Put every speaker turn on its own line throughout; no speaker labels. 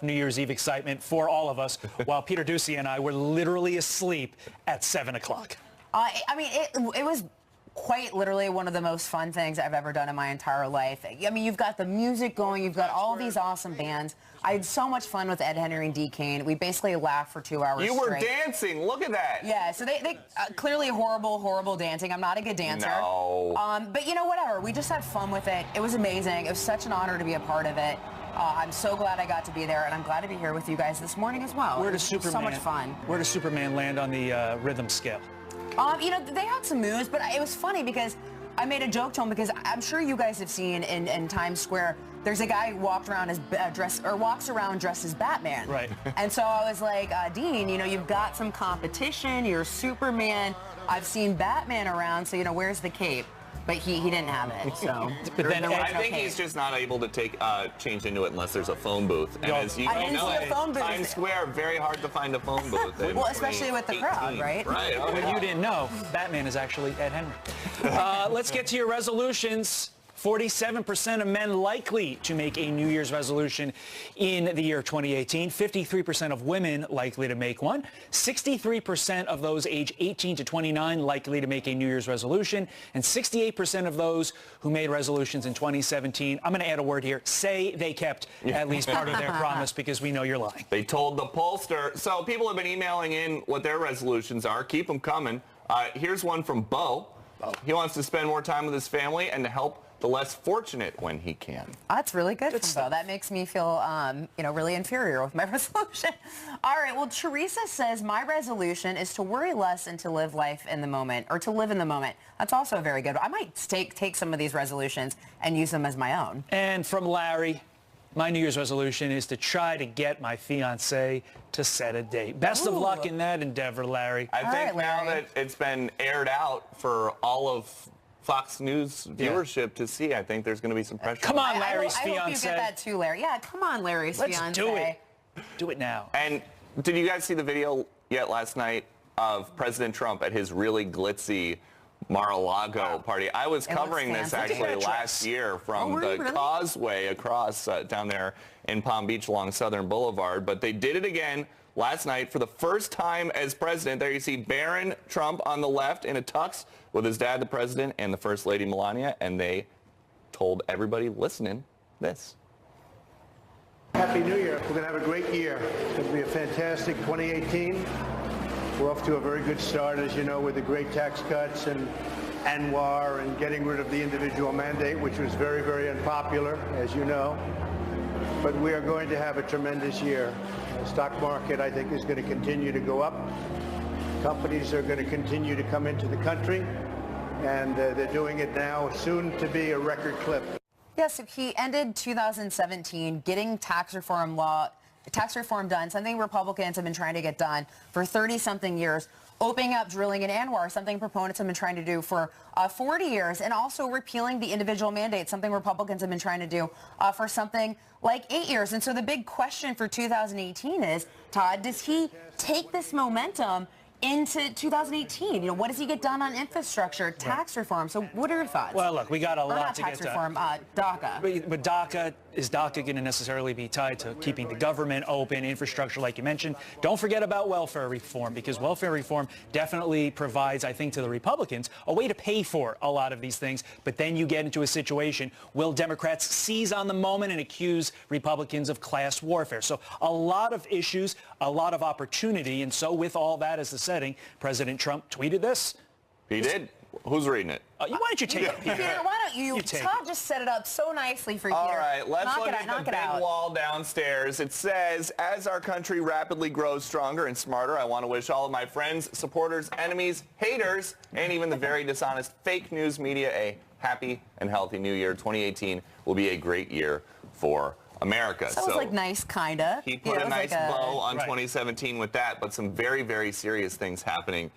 New Year's Eve excitement for all of us, while Peter Doocy and I were literally asleep at 7 o'clock.
I mean, it was quite literally one of the most fun things I've ever done in my entire life. I mean, you've got the music going, you've got all these awesome bands. I had so much fun with Ed Henry and D. Kane. We basically laughed for 2 hours
You were
straight.
dancing. Look at that.
Yeah, so they clearly horrible dancing. I'm not a good dancer.
No.
But you know, whatever. We just had fun with it. It was amazing. It was such an honor to be a part of it. I'm so glad I got to be there, and I'm glad to be here with you guys this morning as well.
Where does Superman?
So much fun.
Where does Superman land on the rhythm scale?
You know, they had some moves, but it was funny because I made a joke to him because I'm sure you guys have seen in Times Square, there's a guy who walks around dressed as Batman.
Right.
And so I was like, Dean, you know, you've got some competition. You're Superman. I've seen Batman around, so, you know, where's the cape? But he didn't have it, so.
But then
I think he's just not able to change into it unless there's a phone booth. And as you know, Times Square, very hard to find a phone booth.
Well, especially with the crowd, right?
Right. Oh,
What you didn't know, Batman is actually Ed Henry. Let's get to your resolutions. 47% of men likely to make a New Year's resolution in the year 2018. 53% of women likely to make one. 63% of those age 18 to 29 likely to make a New Year's resolution. And 68% of those who made resolutions in 2017, I'm going to add a word here, say they kept at least part of their promise, because we know you're lying.
They told the pollster. So people have been emailing in what their resolutions are. Keep them coming. Here's one from Bo. He wants to spend more time with his family and to help the less fortunate when he can.
That's really good from Bo. That makes me feel, you know, really inferior with my resolution. All right, well, Teresa says, my resolution is to worry less and to live life in the moment, or to live in the moment. That's also very good. I might take some of these resolutions and use them as my own.
And from Larry, my New Year's resolution is to try to get my fiancé to set a date. Best of luck in that endeavor, Larry.
I think now that it's been aired out for all of Fox News viewership to see, I think there's going to be some pressure.
Come on, Larry's
I
fiancé.
hope you get that too, Larry. Yeah, come on, Larry's fiancé.
Let's do it. Do it now.
And did you guys see the video yet last night of President Trump at his really glitzy Mar-a-Lago party? I was covering this actually last year from the causeway across down there in Palm Beach along Southern Boulevard, but they did it again last night for the first time as president. There you see Barron Trump on the left in a tux with his dad, the president, and the First Lady Melania, and they told everybody listening this.
Happy New Year. We're going to have a great year. It's going to be a fantastic 2018. We're off to a very good start, as you know, with the great tax cuts and Anwar and getting rid of the individual mandate, which was very, very unpopular, as you know. But we are going to have a tremendous year. The stock market, I think, is going to continue to go up. Companies are going to continue to come into the country, and they're doing it now, soon to be a record clip.
Yes, he ended 2017 getting tax reform done, something Republicans have been trying to get done for 30-something years, opening up drilling in Anwar, something proponents have been trying to do for 40 years, and also repealing the individual mandate, something Republicans have been trying to do for something like 8 years. And so the big question for 2018 is, Todd, does he take this momentum into 2018? You know, what does he get done on infrastructure, tax reform? So what are your thoughts?
Well, look, we got a lot to get done.
DACA.
But DACA, is DACA going to necessarily be tied to keeping the government open, infrastructure like you mentioned? Don't forget about welfare reform, because welfare reform definitely provides, I think, to the Republicans a way to pay for a lot of these things. But then you get into a situation, will Democrats seize on the moment and accuse Republicans of class warfare? So a lot of issues, a lot of opportunity. And so with all that as the setting, President Trump tweeted this.
He did. Who's reading it?
Why don't you take it, Peter?
Peter, why don't you? Todd just set it up so nicely for you.
All right, let's look at the big wall downstairs. It says, as our country rapidly grows stronger and smarter, I want to wish all of my friends, supporters, enemies, haters, and even the very dishonest fake news media a happy and healthy new year. 2018 will be a great year for America.
So it's like nice, kind of.
He put a nice bow on 2017 with that, but some very, very serious things happening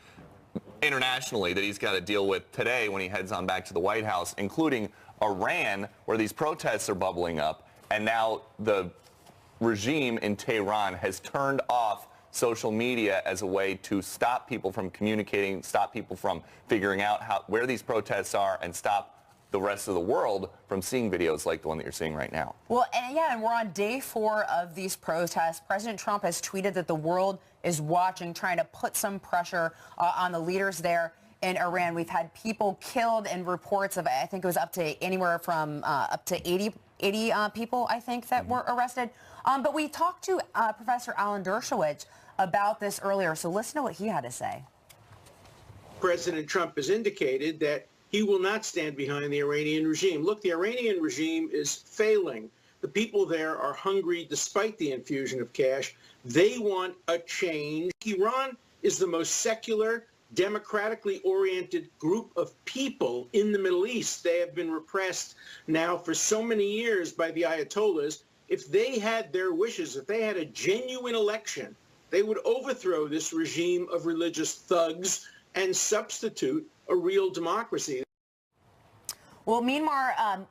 internationally that he's got to deal with today when he heads on back to the White House, including Iran, where these protests are bubbling up, and now the regime in Tehran has turned off social media as a way to stop people from communicating, stop people from figuring out where these protests are, and stop the rest of the world from seeing videos like the one that you're seeing right now.
Well, and we're on day 4 of these protests. President Trump has tweeted that the world is watching, trying to put some pressure on the leaders there in Iran. We've had people killed and reports of, I think it was up to anywhere from up to 80 people, I think, that were arrested. But we talked to Professor Alan Dershowitz about this earlier, so listen to what he had to say.
President Trump has indicated that he will not stand behind the Iranian regime. Look, the Iranian regime is failing. The people there are hungry despite the infusion of cash. They want a change. Iran is the most secular, democratically oriented group of people in the Middle East. They have been repressed now for so many years by the Ayatollahs. If they had their wishes, if they had a genuine election, they would overthrow this regime of religious thugs and substitute a real democracy.
Well, meanwhile,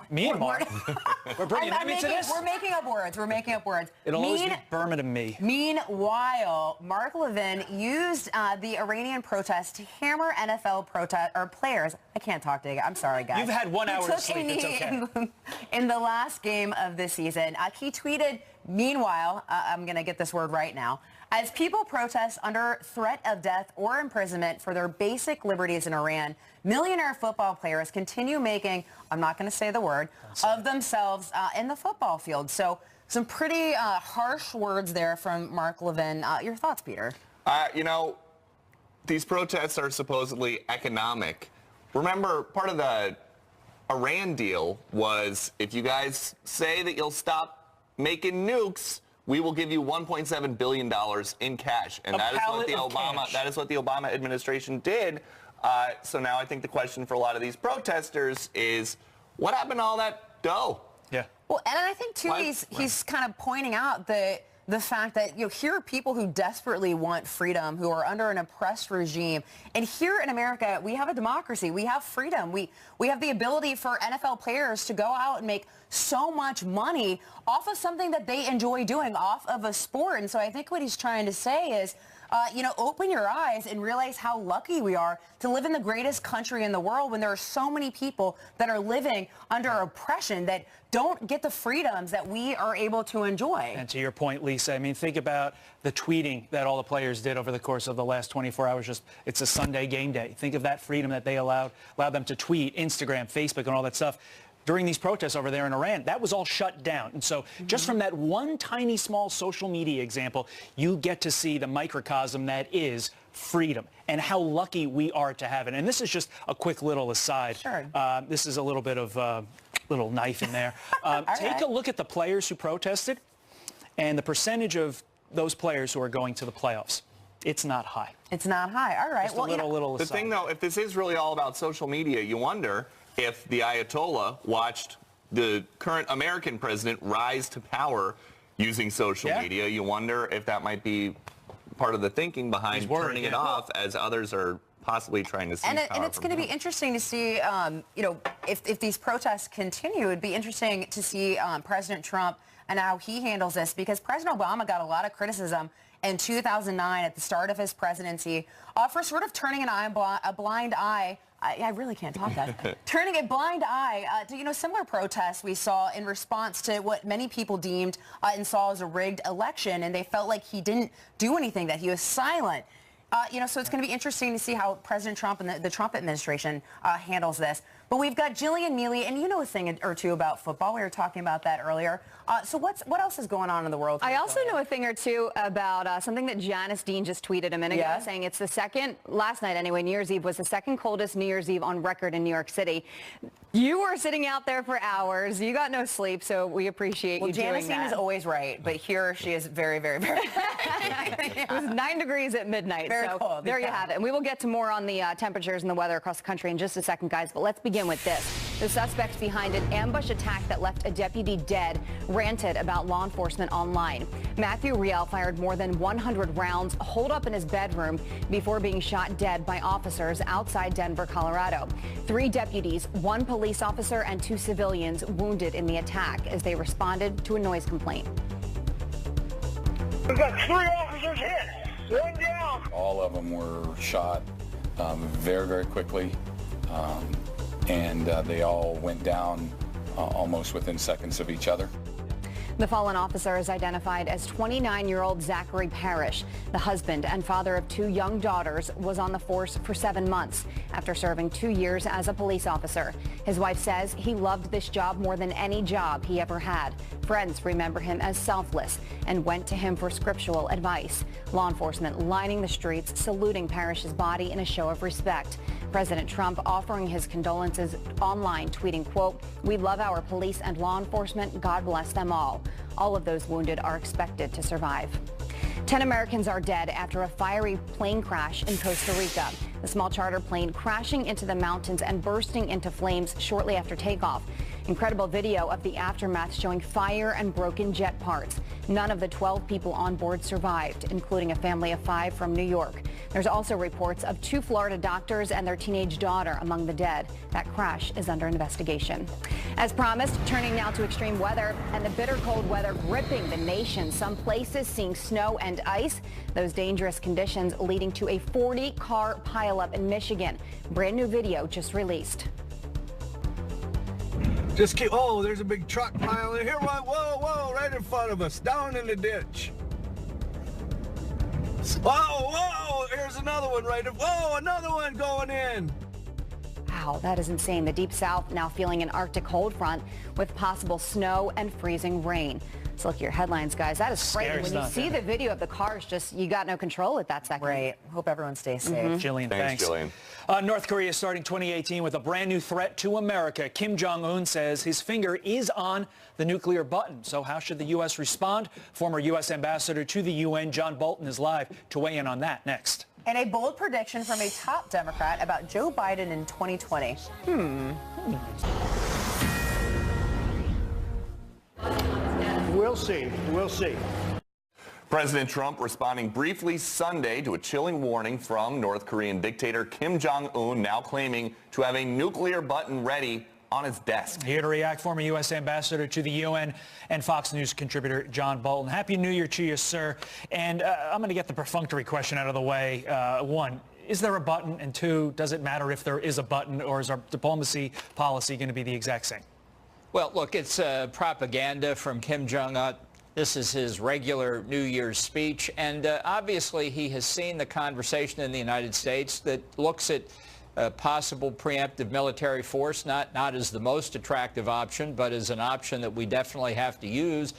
We're bringing him into this.
We're making up words. We're making up words.
It'll always be Burma to me.
Meanwhile, Mark Levin used the Iranian protests to hammer NFL players. I can't talk to you. I'm sorry, guys.
You've had 1 hour of sleep. It's okay.
In the last game of the season, he tweeted, meanwhile, I'm going to get this word right now, as people protest under threat of death or imprisonment for their basic liberties in Iran, millionaire football players continue making, I'm not going to say the word, of themselves in the football field. So some pretty harsh words there from Mark Levin. Your thoughts, Peter?
You know, these protests are supposedly economic. Remember, part of the Iran deal was if you guys say that you'll stop making nukes, we will give you $1.7 billion in cash. And that is what the Obama administration did. So now I think the question for a lot of these protesters is, what happened to all that dough?
Yeah.
Well, and I think, too, he's kind of pointing out the fact that, here are people who desperately want freedom, who are under an oppressed regime. And here in America, we have a democracy. We have freedom. We have the ability for NFL players to go out and make so much money off of something that they enjoy doing, off of a sport. And so I think what he's trying to say is, open your eyes and realize how lucky we are to live in the greatest country in the world when there are so many people that are living under oppression that don't get the freedoms that we are able to enjoy.
And to your point, Lisa, I mean, think about the tweeting that all the players did over the course of the last 24 hours. It's a Sunday game day. Think of that freedom that they allowed them to tweet, Instagram, Facebook, and all that stuff. During these protests over there in Iran, that was all shut down. And so just from that one tiny small social media example, you get to see the microcosm that is freedom and how lucky we are to have it. And this is just a quick little aside.
Sure.
This is a little bit of little knife in there. Take a look at the players who protested and the percentage of those players who are going to the playoffs. It's not high.
It's not high. All right.
Just a little aside.
The thing, though, if this is really all about social media, you wonder if the Ayatollah watched the current American president rise to power using social media. You wonder if that might be part of the thinking behind turning it off, as others are possibly trying to seize power.
And it's going to be interesting to see, if these protests continue, it'd be interesting to see President Trump and how he handles this, because President Obama got a lot of criticism in 2009 at the start of his presidency for sort of turning a blind eye. I really can't talk that. Turning a blind eye to, similar protests we saw in response to what many people deemed and saw as a rigged election, and they felt like he didn't do anything, that he was silent. So it's going to be interesting to see how President Trump and the Trump administration handles this. But we've got Jillian Neely, and you know a thing or two about football. We were talking about that earlier. So what else is going on in the world?
I also know a thing or two about something that Janice Dean just tweeted a minute ago, saying it's the second, last night anyway, New Year's Eve was the second coldest New Year's Eve on record in New York City. You were sitting out there for hours. You got no sleep, so we appreciate you doing that.
Janice Dean is always right, but here she is very, very, very
It was 9 degrees at midnight.
Very cold.
There you have it. And we will get to more on the temperatures and the weather across the country in just a second, guys. But let's begin with this. The suspects behind an ambush attack that left a deputy dead ranted about law enforcement online. Matthew Riel fired more than 100 rounds holed up in his bedroom before being shot dead by officers outside Denver, Colorado. 3 deputies, 1 police officer, and 2 civilians wounded in the attack as they responded to a noise complaint.
We've got 3 officers hit, 1 down.
All of them were shot very, very quickly. and they all went down almost within seconds of each other.
The fallen officer is identified as 29-year-old Zachary Parrish. The husband and father of 2 young daughters was on the force for 7 months after serving 2 years as a police officer. His wife says he loved this job more than any job he ever had. Friends remember him as selfless and went to him for scriptural advice. Law enforcement lining the streets, saluting Parrish's body in a show of respect. President Trump offering his condolences online, tweeting, quote, "We love our police and law enforcement. God bless them all." All of those wounded are expected to survive. 10 Americans are dead after a fiery plane crash in Costa Rica. The small charter plane crashing into the mountains and bursting into flames shortly after takeoff. Incredible video of the aftermath showing fire and broken jet parts. None of the 12 people on board survived, including a family of 5 from New York. There's also reports of 2 Florida doctors and their teenage daughter among the dead. That crash is under investigation. As promised, turning now to extreme weather and the bitter cold weather gripping the nation. Some places seeing snow and ice. Those dangerous conditions leading to a 40-car pileup in Michigan. Brand new video just released.
Just keep, oh, there's a big truck piling here. Whoa, right in front of us, down in the ditch. Whoa, here's another one another one going in.
Wow, that is insane. The Deep South now feeling an Arctic cold front with possible snow and freezing rain. Let's look at your headlines, guys. That is frightening. When you see the video of the cars, just you got no control at that second.
Right. Hope everyone stays safe.
Jillian,
thanks. Jillian.
North Korea is starting 2018 with a brand new threat to America. Kim Jong-un says his finger is on the nuclear button. So how should the U.S. respond? Former U.S. Ambassador to the UN, John Bolton, is live to weigh in on that next.
And a bold prediction from a top Democrat about Joe Biden in 2020.
We'll see. We'll see.
President Trump responding briefly Sunday to a chilling warning from North Korean dictator Kim Jong-un, now claiming to have a nuclear button ready on his desk.
Here to react, former U.S. Ambassador to the UN and Fox News contributor John Bolton. Happy New Year to you, sir. And I'm going to get the perfunctory question out of the way. 1, is there a button? And 2, does it matter if there is a button, or is our diplomacy policy going to be the exact same?
Well, look, it's propaganda from Kim Jong-un. This is his regular New Year's speech, and obviously he has seen the conversation in the United States that looks at possible preemptive military force, not as the most attractive option, but as an option that we definitely have to use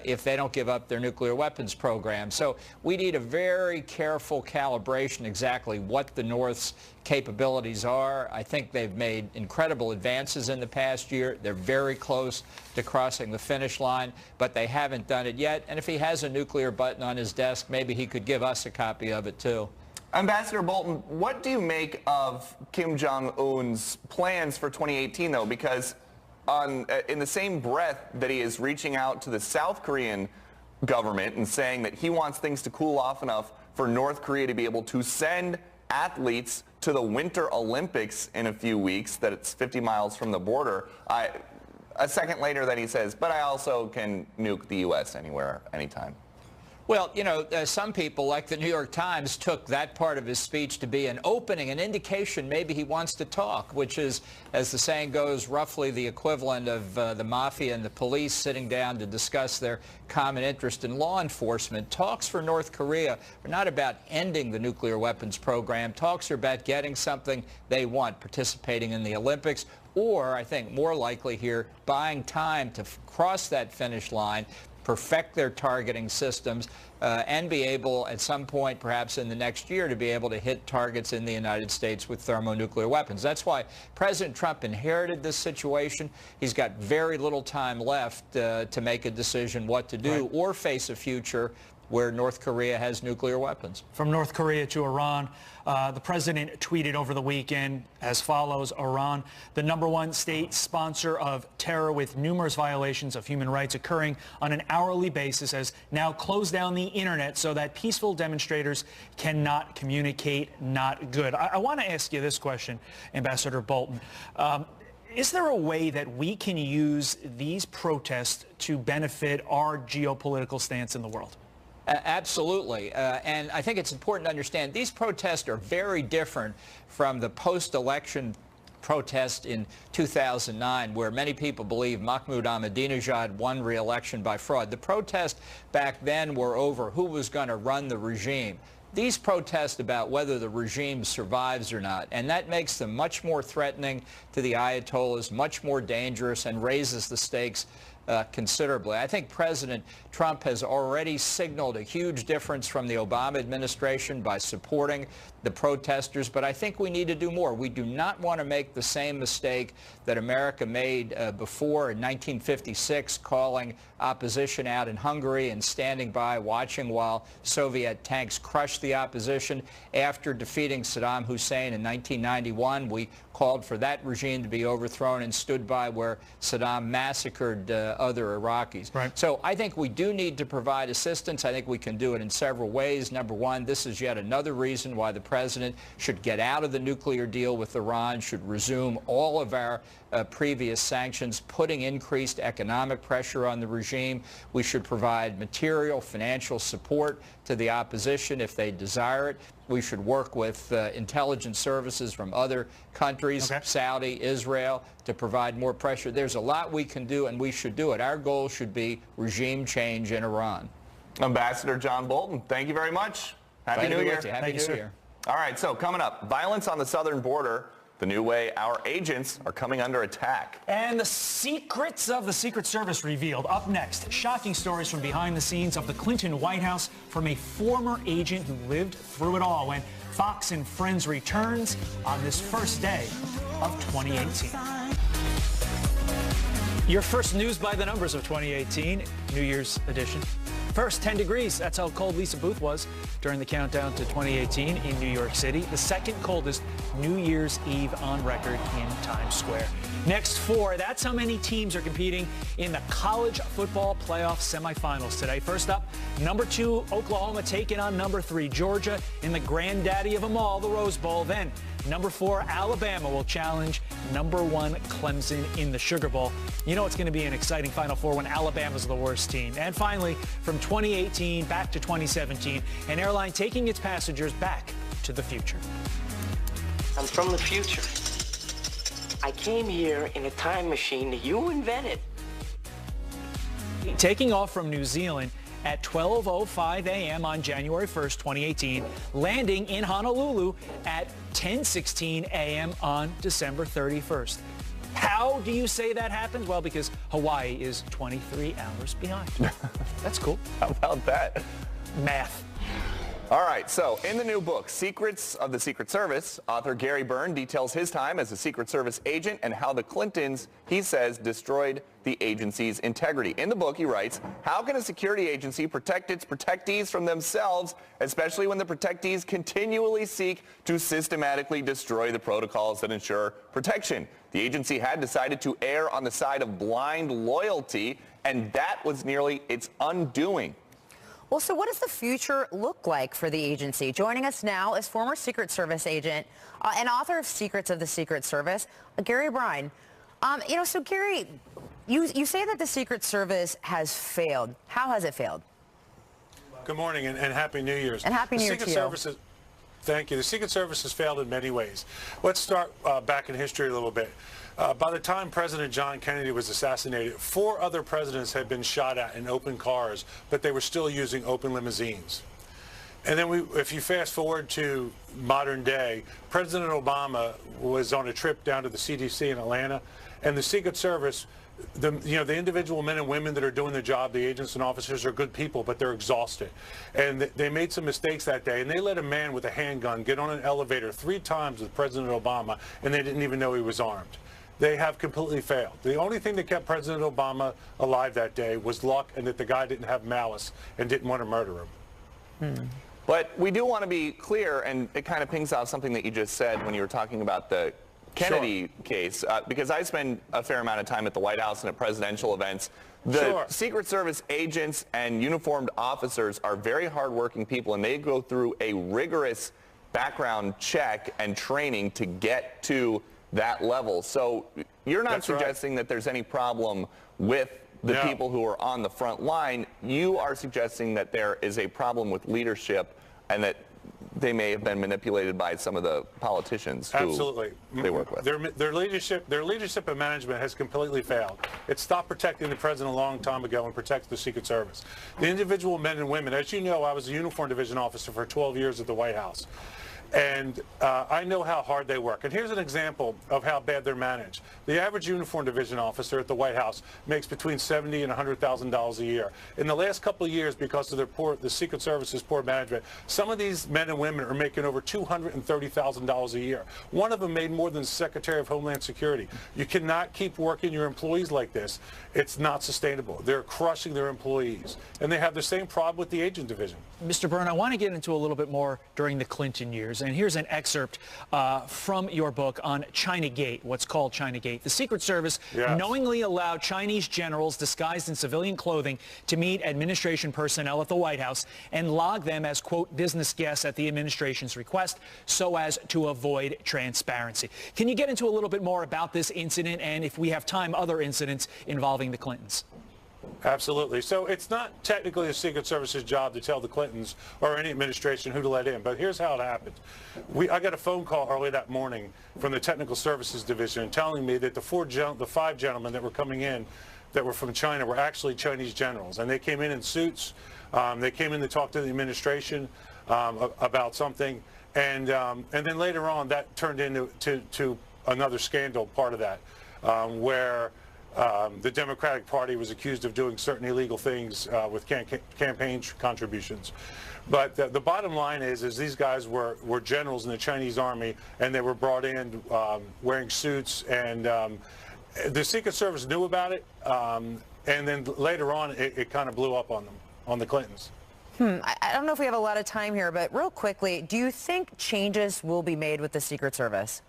if they don't give up their nuclear weapons program. So we need a very careful calibration exactly what the North's capabilities are. I think they've made incredible advances in the past year. They're very close to crossing the finish line, but they haven't done it yet. And if he has a nuclear button on his desk, maybe he could give us a copy of it too.
Ambassador Bolton, what do you make of Kim Jong-un's plans for 2018, though? Because in the same breath that he is reaching out to the South Korean government and saying that he wants things to cool off enough for North Korea to be able to send athletes to the Winter Olympics in a few weeks, that it's 50 miles from the border. A second later, then he says, but I also can nuke the U.S. anywhere, anytime.
Well, you know, some people, like the New York Times, took that part of his speech to be an opening, an indication maybe he wants to talk, which is, as the saying goes, roughly the equivalent of the mafia and the police sitting down to discuss their common interest in law enforcement. Talks for North Korea are not about ending the nuclear weapons program. Talks are about getting something they want, participating in the Olympics, or, I think more likely here, buying time to cross that finish line, perfect their targeting systems, and be able at some point, perhaps in the next year, to be able to hit targets in the United States with thermonuclear weapons. That's why President Trump inherited this situation. He's got very little time left to make a decision what to do or face a future where North Korea has nuclear weapons.
From North Korea to Iran, the president tweeted over the weekend as follows: Iran, the #1 state sponsor of terror with numerous violations of human rights occurring on an hourly basis, has now closed down the internet so that peaceful demonstrators cannot communicate. Not good. I want to ask you this question, Ambassador Bolton. Is there a way that we can use these protests to benefit our geopolitical stance in the world?
Absolutely. And I think it's important to understand these protests are very different from the post-election protest in 2009 where many people believe Mahmoud Ahmadinejad won re-election by fraud. The protests back then were over who was going to run the regime. These protests about whether the regime survives or not, and that makes them much more threatening to the Ayatollahs, much more dangerous, and raises the stakes considerably. I think President Trump has already signaled a huge difference from the Obama administration by supporting the protesters, but I think we need to do more. We do not want to make the same mistake that America made before in 1956, calling opposition out in Hungary and standing by watching while Soviet tanks crushed the opposition. After defeating Saddam Hussein in 1991, we called for that regime to be overthrown and stood by where Saddam massacred other Iraqis.
Right.
So I think we do need to provide assistance. I think we can do it in several ways. Number one, this is yet another reason why the president should get out of the nuclear deal with Iran, should resume all of our previous sanctions, putting increased economic pressure on the regime. We should provide material, financial support to the opposition if they desire it. We should work with intelligence services from other countries, Saudi, Israel, to provide more pressure. There's a lot we can do, and we should do it. Our goal should be regime change in Iran.
Ambassador John Bolton, thank you very much. Happy New Year.
Happy New Year.
All right, so coming up, violence on the southern border, the new way our agents are coming under attack.
And the secrets of the Secret Service revealed. Up next, shocking stories from behind the scenes of the Clinton White House from a former agent who lived through it all when Fox and Friends returns on this first day of 2018. Your first news by the numbers of 2018, New Year's edition. First, 10 degrees. That's how cold Lisa Booth was during the countdown to 2018 in New York City. The second coldest New Year's Eve on record in Times Square. Next, 4. That's how many teams are competing in the college football playoff semifinals today. First up, number 2, Oklahoma taking on number 3, Georgia in the granddaddy of them all, the Rose Bowl. Then, number 4, Alabama will challenge number 1, Clemson in the Sugar Bowl. You know it's going to be an exciting Final Four when Alabama's the worst team. And finally, from 2018 back to 2017, an airline taking its passengers back to the future.
I'm from the future. I came here in a time machine that you invented.
Taking off from New Zealand at 12:05 a.m. on January 1st, 2018, landing in Honolulu at 10:16 a.m. on December 31st. How do you say that happens? Well, because Hawaii is 23 hours behind. That's cool.
How about that?
Math.
All right, so in the new book, Secrets of the Secret Service, author Gary Byrne details his time as a Secret Service agent and how the Clintons, he says, destroyed the agency's integrity. In the book, he writes, how can a security agency protect its protectees from themselves, especially when the protectees continually seek to systematically destroy the protocols that ensure protection? The agency had decided to err on the side of blind loyalty, and that was nearly its undoing.
Well, so what does the future look like for the agency? Joining us now is former Secret Service agent and author of Secrets of the Secret Service, Gary Byrne. So Gary, you say that the Secret Service has failed. How has it failed?
Good morning and Happy New Year's.
And Happy New Year to you.
Thank you. The Secret Service has failed in many ways. Let's start back in history a little bit. By the time President John Kennedy was assassinated, 4 other presidents had been shot at in open cars, but they were still using open limousines. And then if you fast forward to modern day, President Obama was on a trip down to the CDC in Atlanta, and the Secret Service, the individual men and women that are doing the job, the agents and officers, are good people, but they're exhausted. And they made some mistakes that day, and they let a man with a handgun get on an elevator 3 times with President Obama, and they didn't even know he was armed. They have completely failed. The only thing that kept President Obama alive that day was luck, and that the guy didn't have malice and didn't want to murder him.
But we do want to be clear, and it kind of pings out something that you just said when you were talking about the Kennedy case, because I spend a fair amount of time at the White House and at presidential events. The Secret Service agents and uniformed officers are very hardworking people, and they go through a rigorous background check and training to get to that level. So you're not suggesting that there's any problem with the people who are on the front line. You are suggesting that there is a problem with leadership and that they may have been manipulated by some of the politicians who
Absolutely.
they work with.
Their leadership and management has completely failed. It stopped protecting the president a long time ago and protected the Secret Service. The individual men and women, as you know, I was a uniform division officer for 12 years at the White House. And I know how hard they work. And here's an example of how bad they're managed. The average uniform division officer at the White House makes between $70,000 and $100,000 a year. In the last couple of years, because of the Secret Service's poor management, some of these men and women are making over $230,000 a year. One of them made more than the Secretary of Homeland Security. You cannot keep working your employees like this. It's not sustainable. They're crushing their employees. And they have the same problem with the agent division.
Mr. Byrne, I want to get into a little bit more during the Clinton years. And here's an excerpt from your book on Chinagate, what's called Chinagate. The Secret Service knowingly allowed Chinese generals disguised in civilian clothing to meet administration personnel at the White House and log them as, quote, business guests at the administration's request so as to avoid transparency. Can you get into a little bit more about this incident and, if we have time, other incidents involving the Clintons?
Absolutely. So it's not technically the Secret Service's job to tell the Clintons or any administration who to let in, but here's how it happened. I got a phone call early that morning from the Technical Services Division telling me that the 5 gentlemen that were coming in that were from China were actually Chinese generals, and they came in suits. They came in to talk to the administration about something, and then later on that turned into another scandal part of that, where the Democratic Party was accused of doing certain illegal things with campaign contributions. But the bottom line is these guys were generals in the Chinese army, and they were brought in wearing suits, and the Secret Service knew about it, and then later on it kind of blew up on them, on the Clintons.
I don't know if we have a lot of time here, but real quickly, do you think changes will be made with the Secret Service?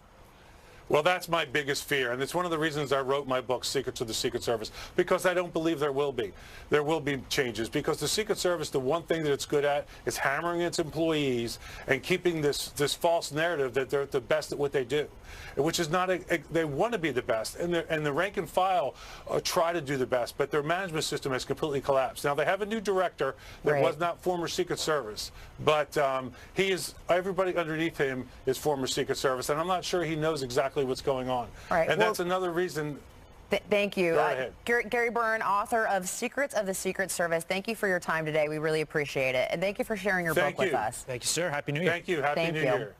Well, that's my biggest fear, and it's one of the reasons I wrote my book, Secrets of the Secret Service, because I don't believe there will be. There will be changes, because the Secret Service, the one thing that it's good at is hammering its employees and keeping this false narrative that they're the best at what they do, which is not they want to be the best, and the rank and file try to do the best, but their management system has completely collapsed. Now, they have a new director that was not former Secret Service, but everybody underneath him is former Secret Service, and I'm not sure he knows exactly what's going on. And that's another reason.
Thank you. Gary Byrne, author of Secrets of the Secret Service. Thank you for your time today. We really appreciate it. And thank you for sharing your book with us.
Thank you, sir. Happy New Year.
Thank you. Happy New Year.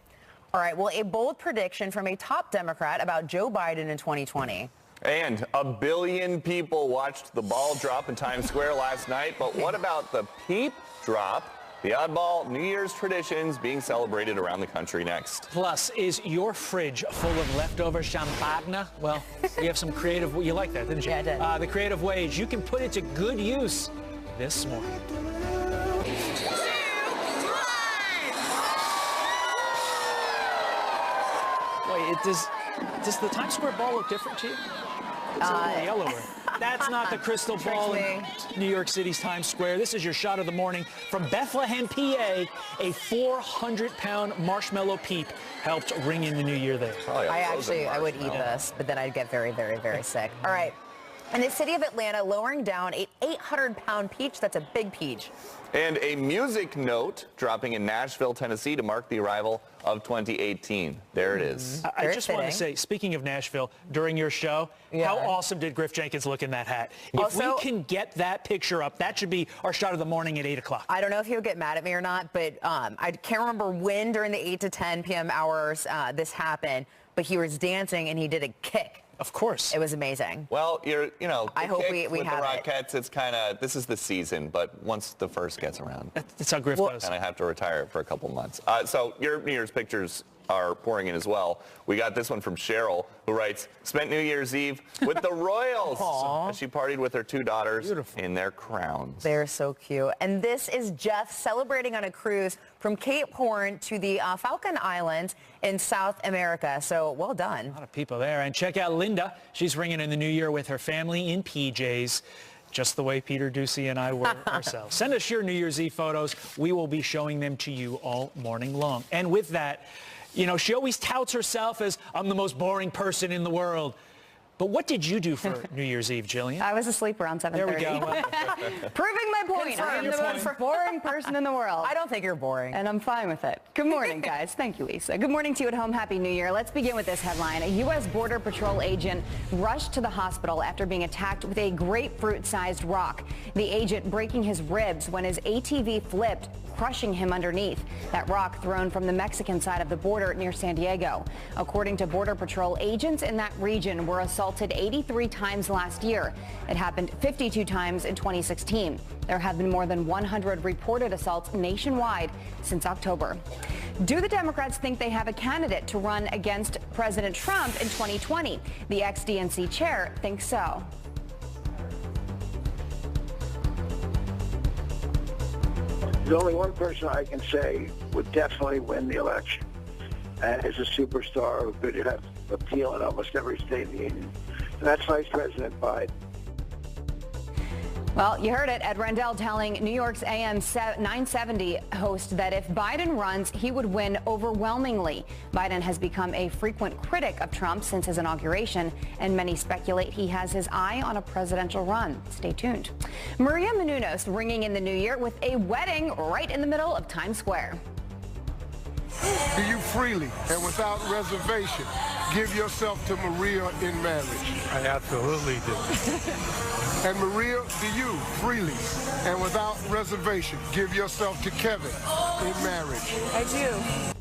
All right. Well, a bold prediction from a top Democrat about Joe Biden in 2020.
And 1 billion people watched the ball drop in Times Square last night. But what about the peep drop? The oddball New Year's traditions being celebrated around the country next.
Plus, is your fridge full of leftover champagne? Well, we have some creative... You like that, didn't you?
Yeah, I did.
The creative ways you can put it to good use this morning. Wait, does the Times Square ball look different to you? It's a little yellower. That's not the crystal ball in New York City's Times Square. This is your shot of the morning from Bethlehem, PA. A 400-pound marshmallow peep helped ring in the new year there.
I would eat this, but then I'd get very, very, very sick. All right. In the city of Atlanta, lowering down an 800-pound peach. That's a big peach.
And a music note dropping in Nashville, Tennessee to mark the arrival of 2018. There it is.
I just want to say, speaking of Nashville, during your show, how awesome did Griff Jenkins look in that hat? If we can get that picture up, that should be our shot of the morning at 8 o'clock.
I don't know if he'll get mad at me or not, but I can't remember when during the 8 to 10 p.m. hours this happened, but he was dancing and he did a kick.
Of course.
It was amazing.
Well,
I hope we
with
have
the Rockettes, it's kind of, this is the season, but once the first gets around.
That's how Griff goes.
And I have to retire for a couple months. So your New Year's pictures are pouring in as well. We got this one from Cheryl, who writes, spent New Year's Eve with the Royals as she partied with her 2 daughters in their crowns.
They're so cute. And this is Jeff celebrating on a cruise from Cape Horn to the Falcon Islands in South America. So well done.
A lot of people there. And check out Linda. She's ringing in the new year with her family in PJs. Just the way Peter Ducey and I were ourselves. Send us your New Year's Eve photos. We will be showing them to you all morning long. And with that, she always touts herself as, I'm the most boring person in the world. But what did you do for New Year's Eve, Jillian?
I was asleep around 7:30.
There we go.
Proving my point. I'm the most boring person in the world.
I don't think you're boring.
And I'm fine with it. Good morning, guys. Thank you, Lisa. Good morning to you at home. Happy New Year. Let's begin with this headline. A U.S. Border Patrol agent rushed to the hospital after being attacked with a grapefruit-sized rock. The agent breaking his ribs when his ATV flipped, crushing him underneath. That rock thrown from the Mexican side of the border near San Diego. According to Border Patrol, agents in that region were assaulted 83 times last year. It happened 52 times in 2016. There have been more than 100 reported assaults nationwide since October. Do the Democrats think they have a candidate to run against President Trump in 2020? The ex-DNC chair thinks so.
There's only one person I can say would definitely win the election, and is a superstar who could have appeal in almost every state in the union. And that's Vice President Biden.
Well, you heard it. Ed Rendell telling New York's AM 970 host that if Biden runs, he would win overwhelmingly. Biden has become a frequent critic of Trump since his inauguration, and many speculate he has his eye on a presidential run. Stay tuned. Maria Menounos ringing in the new year with a wedding right in the middle of Times Square.
Do you freely and without reservation give yourself to Maria in marriage?
I absolutely do.
And Maria, do you freely and without reservation give yourself to Kevin in marriage?
I do.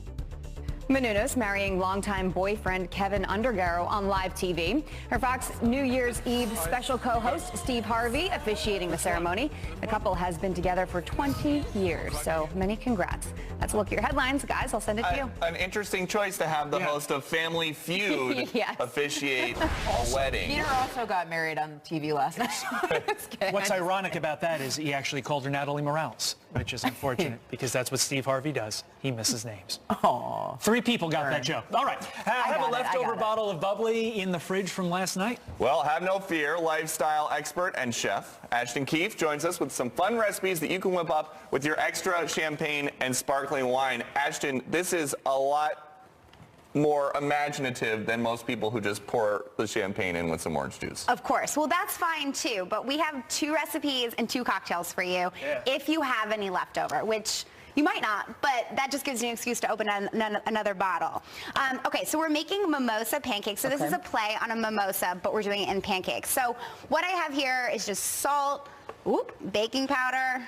Menounos marrying longtime boyfriend Kevin Undergaro on live TV. Her Fox New Year's Eve special co-host Steve Harvey officiating the ceremony. The couple has been together for 20 years, so many congrats. That's a look at your headlines. Guys, I'll send it to you.
An interesting choice to have the host of Family Feud officiate a wedding.
Peter also got married on TV last night.
What's ironic about that is he actually called her Natalie Morales, which is unfortunate because that's what Steve Harvey does. He misses names.
Aww.
3 people got that joke. All right. Have a leftover bottle of bubbly in the fridge from last night?
Well, have no fear. Lifestyle expert and chef Ashton Keefe joins us with some fun recipes that you can whip up with your extra champagne and sparkling wine. Ashton, this is a lot more imaginative than most people who just pour the champagne in with some orange juice.
Of course. Well, that's fine too, but we have 2 recipes and 2 cocktails for you if you have any leftover, which you might not, but that just gives you an excuse to open another bottle. Okay, so we're making mimosa pancakes. So this is a play on a mimosa, but we're doing it in pancakes. So what I have here is just salt, baking powder.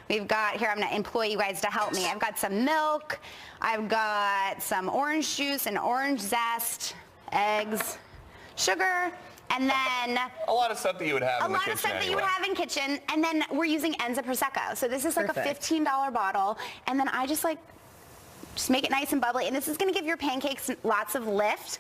We've got, here I'm going to employ you guys to help me. I've got some milk. I've got some orange juice and orange zest, eggs, sugar, and then
a lot of stuff that you would have in the kitchen.
A lot of stuff that you would have in kitchen. And then we're using Enza Prosecco. So this is like a $15 bottle. And then I just make it nice and bubbly. And this is going to give your pancakes lots of lift.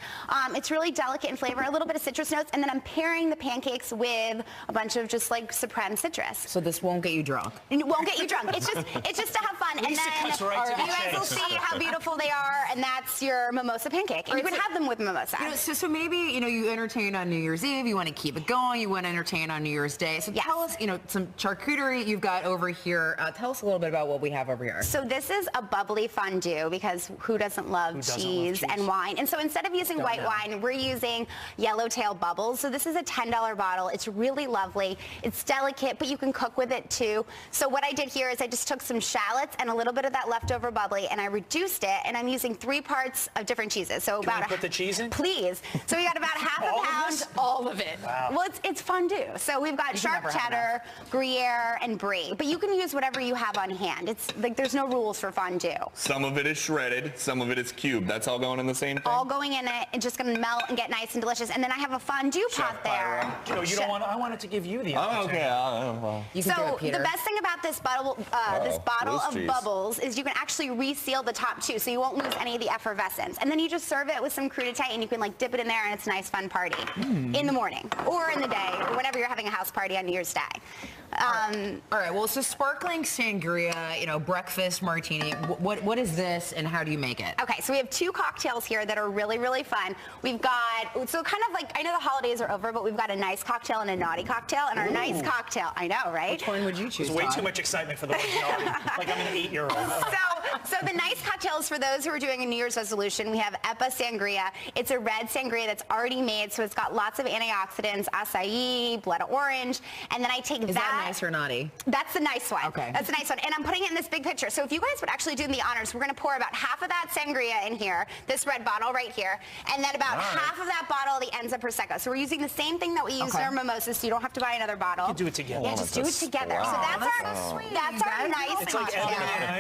It's really delicate in flavor, a little bit of citrus notes. And then I'm pairing the pancakes with a bunch of just like Supreme citrus.
So this won't get you drunk?
It won't get you drunk. It's just to have fun. And then you guys will see how beautiful they are. And that's your mimosa pancake. And you can have them with mimosa.
So maybe, you entertain on New Year's Eve. You want to keep it going. You want to entertain on New Year's Day. So tell us, some charcuterie you've got over here. Tell us a little bit about what we have over here.
So this is a bubbly fondue because who doesn't love cheese and wine? And so instead of using white wine, we're using Yellowtail Bubbles. So this is a $10 bottle. It's really lovely. It's delicate, but you can cook with it too. So what I did here is I just took some shallots and a little bit of that leftover bubbly and I reduced it, and I'm using 3 parts of different cheeses. So
Can we put the cheese in?
Please. So we got about half a pound, all of it.
Wow.
Well, it's fondue. So we've got sharp cheddar, Gruyere, and Brie. But you can use whatever you have on hand. It's like there's no rules for fondue.
Some of it is shredded, some of it is cubed. That's all going in the same thing?
All going in it and just going to melt and get nice and delicious. And then I have a fondue pot there.
No, you don't want. I wanted to give you the opportunity.
Okay.
You can do it, Peter.
The best thing about this bottle of bubbles is you can actually reseal the top too, so you won't lose any of the effervescence. And then you just serve it with some crudité, and you can dip it in there, and it's a nice fun party in the morning or in the day or whenever you're having a house party on New Year's Day.
All right. Well, so sparkling sangria, breakfast martini. What is this, and how do you make it?
Okay, so we have 2 cocktails here that are really, really fun. We've got, so kind of I know the holidays are over, but we've got a nice cocktail and a naughty cocktail. And our nice cocktail, I know, right?
Which one would you choose?
There's way too much excitement for the one naughty. Like I'm an 8-year-old.
So So the nice cocktails for those who are doing a New Year's resolution, we have Epa Sangria. It's a red sangria that's already made, so it's got lots of antioxidants, acai, blood orange, and then I take
Is that nice or naughty?
That's the nice one.
Okay.
That's the nice one, and I'm putting it in this big pitcher. So if you guys would actually do me the honors, we're going to pour about half of that sangria in here, this red bottle right here, and then about half of that bottle the Enza Prosecco. So we're using the same thing that we use in our mimosas, so you don't have to buy another bottle.
You can do it together.
Yeah, just do it together. So that's our nice cocktail.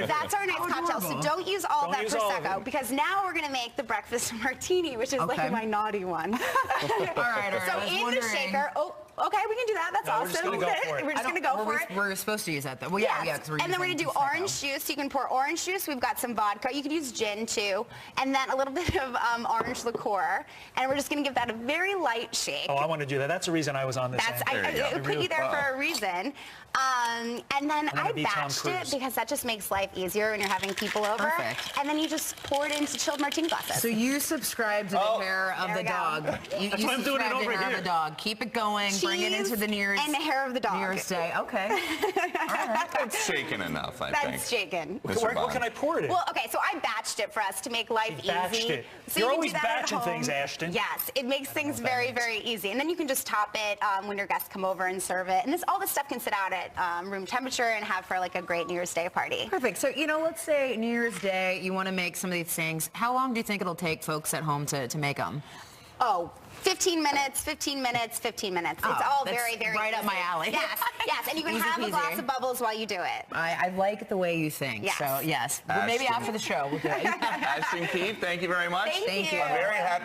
That's our nice cocktail. So don't use all of that Prosecco, because now we're going to make the breakfast martini, which is like my naughty one.
All right.
So in the shaker, okay, we can do that. That's awesome. We're just going to go for it.
We're supposed to use that, though. Well, yeah.
And then we're going to do orange juice. You can pour orange juice. We've got some vodka. You could use gin, too. And then a little bit of orange liqueur. And we're just going to give that a very light shake.
Oh, I want to do that. That's the reason I was on this end.
I put you there for a reason. And then I batched it because that just makes life easier when you're having people over.
Perfect.
And then you just pour it into chilled martini glasses.
So you subscribe to the hair of the dog. You
That's why I'm doing it over
the hair
here.
of the dog. Keep it going. Bring it into the New Year's.
And the hair of the dog.
New Year's Day. Okay. All right.
That's shaken enough, I think.
That's shaken.
Where can I pour it in?
Well, okay, so I batched it for us to make life easy.
Batched it.
So
You're
you
always
can do that at
batching
home.
things, Ashton.
Yes, it makes things very, very easy. And then you can just top it when your guests come over and serve it. And all this stuff can sit out at room temperature and have for like a great New Year's Day party.
Perfect. So, let's say New Year's Day, you want to make some of these things. How long do you think it'll take folks at home to make them?
Oh, 15 minutes, 15 minutes, 15 minutes. It's all very, very
right up
easy.
my alley.
Yes, yes. And you can
Easy
have a
peasy.
glass of bubbles while you do it.
I like the way you think.
Yes.
So, yes. Well, maybe
Ashton.
after the show we'll do it.
Ashton Keefe, thank you very much.
Thank you.
I'm very happy.